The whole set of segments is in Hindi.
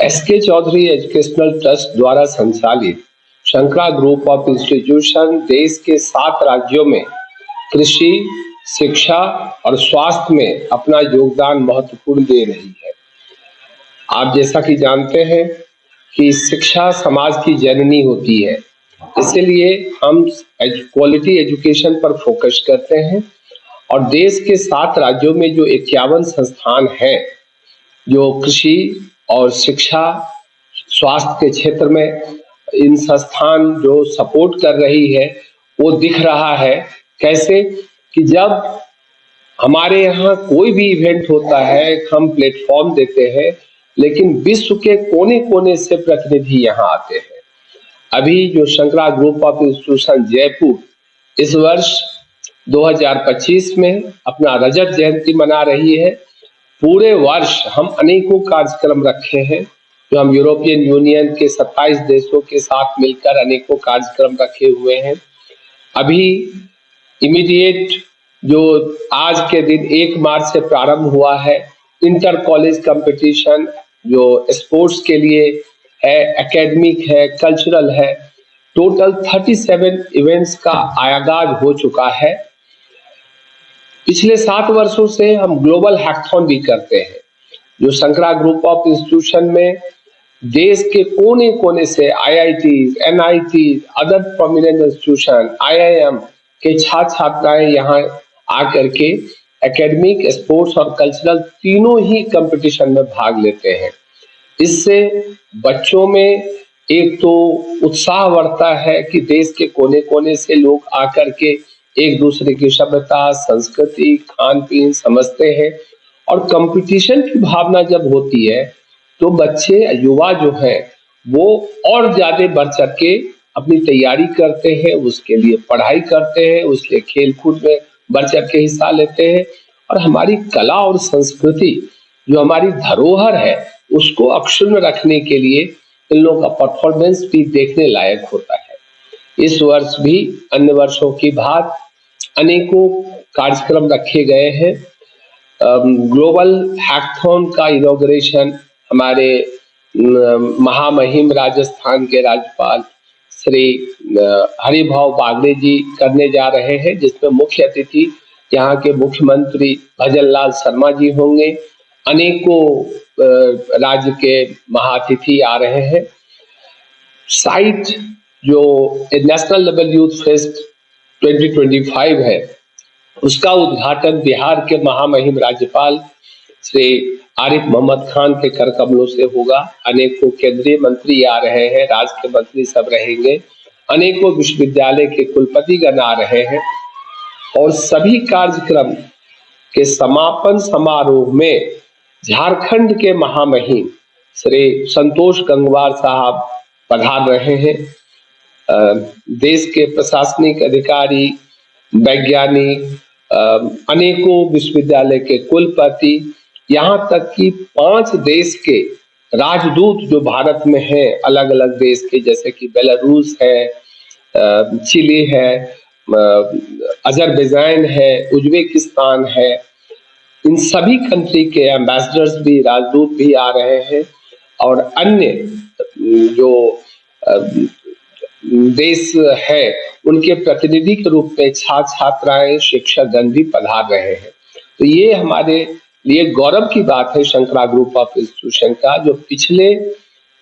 एसके चौधरी एजुकेशनल ट्रस्ट द्वारा संचालित शंकरा ग्रुप ऑफ इंस्टीट्यूशन देश के 7 राज्यों में कृषि, शिक्षा और स्वास्थ्य में अपना योगदान महत्वपूर्ण दे रही है। आप जैसा कि जानते हैं कि शिक्षा समाज की जननी होती है, इसलिए हम क्वालिटी एजुकेशन पर फोकस करते हैं और देश के 7 राज्यों में जो 51 संस्थान हैं जो कृषि और शिक्षा स्वास्थ्य के क्षेत्र में इन संस्थान जो सपोर्ट कर रही है वो दिख रहा है। कैसे कि जब हमारे यहाँ कोई भी इवेंट होता है हम प्लेटफॉर्म देते हैं, लेकिन विश्व के कोने कोने से प्रतिनिधि यहाँ आते हैं। अभी जो Shankara group of institution Jaipur इस वर्ष 2025 में अपना रजत जयंती मना रही है। पूरे वर्ष हम अनेकों कार्यक्रम रखे हैं जो हम यूरोपियन यूनियन के 27 देशों के साथ मिलकर अनेकों कार्यक्रम रखे हुए हैं। अभी इमीडिएट जो आज के दिन 1 मार्च से प्रारंभ हुआ है इंटर कॉलेज कंपटीशन जो स्पोर्ट्स के लिए है, एकेडमिक है, कल्चरल है, टोटल 37 इवेंट्स का आगाज हो चुका है। पिछले 7 वर्षों से हम ग्लोबल हैकाथॉन भी करते हैं जो शंकरा ग्रुप ऑफ इंस्टीट्यूशन में देश के कोने कोने से IITs, NITs, other prominent institution, IIM के छात्र छात्राएं यहाँ आकर के एकेडमिक, स्पोर्ट्स और कल्चरल तीनों ही कंपटीशन में भाग लेते हैं। इससे बच्चों में एक तो उत्साह बढ़ता है कि देश के कोने कोने से लोग आकर के एक दूसरे की सभ्यता, संस्कृति, खान पीन समझते हैं और कंपटीशन की भावना जब होती है तो बच्चे युवा जो हैं वो और ज्यादा बढ़ चढ़ के अपनी तैयारी करते हैं, उसके लिए पढ़ाई करते हैं, उसके खेल कूद में बढ़ चढ़ के हिस्सा लेते हैं और हमारी कला और संस्कृति जो हमारी धरोहर है उसको अक्षुण्ण रखने के लिए इन लोगों का परफॉर्मेंस भी देखने लायक होता है। इस वर्ष भी अन्य वर्षों की भांति अनेकों कार्यक्रम रखे गए हैं। ग्लोबल हैकाथॉन का इनॉग्रेशन हमारे महामहिम राजस्थान के राज्यपाल श्री हरिभाव बागड़े जी करने जा रहे हैं, जिसमें मुख्य अतिथि यहाँ के मुख्यमंत्री भजनलाल शर्मा जी होंगे। अनेकों राज्य के महाअतिथि आ रहे हैं। साइट जो नेशनल लेवल यूथ फेस्ट 2025 है उसका उद्घाटन बिहार के महामहिम राज्यपाल श्री आरिफ मोहम्मद खान के कर कमलों से होगा। अनेकों केंद्रीय मंत्री आ रहे हैं, राज्य के मंत्री सब रहेंगे, अनेकों विश्वविद्यालय के कुलपतिगण आ रहे हैं और सभी कार्यक्रम के समापन समारोह में झारखंड के महामहिम श्री संतोष गंगवार साहब पधार रहे हैं। देश के प्रशासनिक अधिकारी, वैज्ञानिक, अनेकों विश्वविद्यालय के कुलपति, यहाँ तक कि 5 देश के राजदूत जो भारत में हैं, अलग अलग देश के, जैसे कि बेलारूस है, चिली है, अजरबैजान है, उज्बेकिस्तान है, इन सभी कंट्री के एम्बेसडर्स भी, राजदूत भी आ रहे हैं और अन्य जो देश है उनके प्रतिनिधि के रूप में छात्र छात्राएं, शिक्षकगण भी पधार रहे हैं। तो ये हमारे लिए गौरव की बात है शंकरा ग्रुप ऑफ इंस्टीट्यूशन का, जो पिछले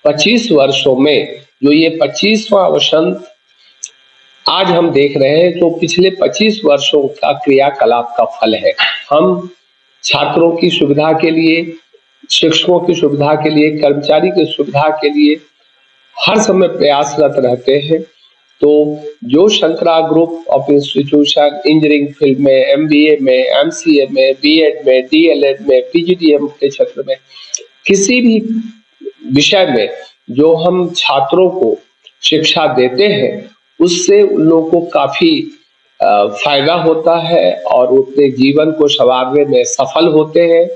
25 वर्षों में जो ये 25वां वसंत आज हम देख रहे हैं, तो पिछले 25 वर्षों का क्रियाकलाप का फल है। हम छात्रों की सुविधा के लिए, शिक्षकों की सुविधा के लिए, कर्मचारी की सुविधा के लिए हर समय प्रयासरत रहते हैं। तो जो Shankara group of institution engineering field में, MBA में, MCA में, BEd में, DLEd में, PGDM के क्षेत्र में, किसी भी विषय में जो हम छात्रों को शिक्षा देते हैं उससे उन लोगों को काफी फायदा होता है और वो अपने जीवन को संवारने में सफल होते हैं।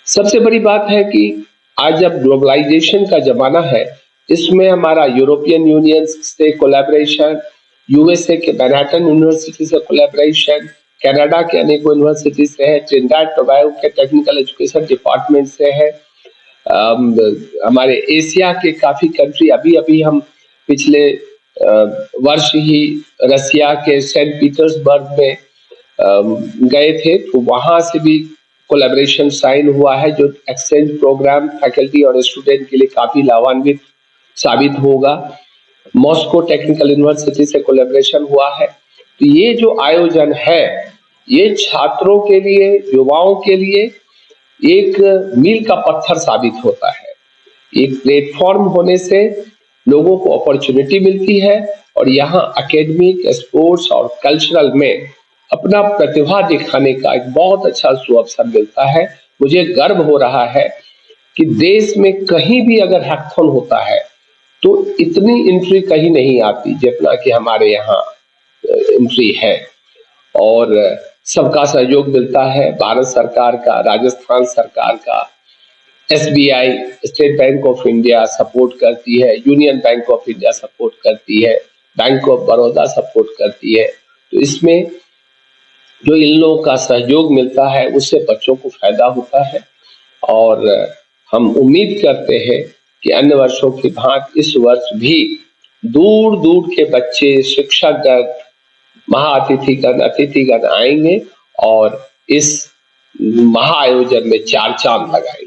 सबसे बड़ी बात है कि आज जब ग्लोबलाइजेशन का जमाना है, इसमें हमारा यूरोपियन यूनियन से कोलैबोरेशन, USA के मैनहट्टन यूनिवर्सिटी से कोलैबोरेशन, कनाडा के अनेकों यूनिवर्सिटी से है, ट्रिनिडाद टोबैगो के टेक्निकल एजुकेशन डिपार्टमेंट से है, हमारे एशिया के काफी कंट्री, अभी अभी हम पिछले वर्ष ही रसिया के सेंट पीटर्सबर्ग में गए थे, तो वहां से भी कोलैबोरेशन साइन हुआ है, जो एक्सचेंज प्रोग्राम फैकल्टी और स्टूडेंट के लिए काफी लाभान्वित साबित होगा। मॉस्को टेक्निकल यूनिवर्सिटी से कोलैबोरेशन हुआ है। तो ये जो आयोजन है, ये छात्रों के लिए, युवाओं के लिए एक मील का पत्थर साबित होता है। एक प्लेटफॉर्म होने से लोगों को अपॉर्चुनिटी मिलती है और यहाँ एकेडमिक, स्पोर्ट्स और कल्चरल में अपना प्रतिभा दिखाने का एक बहुत अच्छा सुअवसर मिलता है। मुझे गर्व हो रहा है कि देश में कहीं भी अगर हैकाथॉन होता है तो इतनी एंट्री कहीं नहीं आती जितना कि हमारे यहाँ एंट्री है, और सबका सहयोग मिलता है। भारत सरकार का, राजस्थान सरकार का, SBI, state bank of India support करती है, union bank of India support करती है, बैंक ऑफ बड़ौदा सपोर्ट करती है। तो इसमें जो इन लोगों का सहयोग मिलता है उससे बच्चों को फायदा होता है, और हम उम्मीद करते हैं कि अन्य वर्षों की भांति इस वर्ष भी दूर दूर के बच्चे, शिक्षकगण, महाअतिथिगण, अतिथिगण आएंगे और इस महाआयोजन में चार चांद लगाएंगे।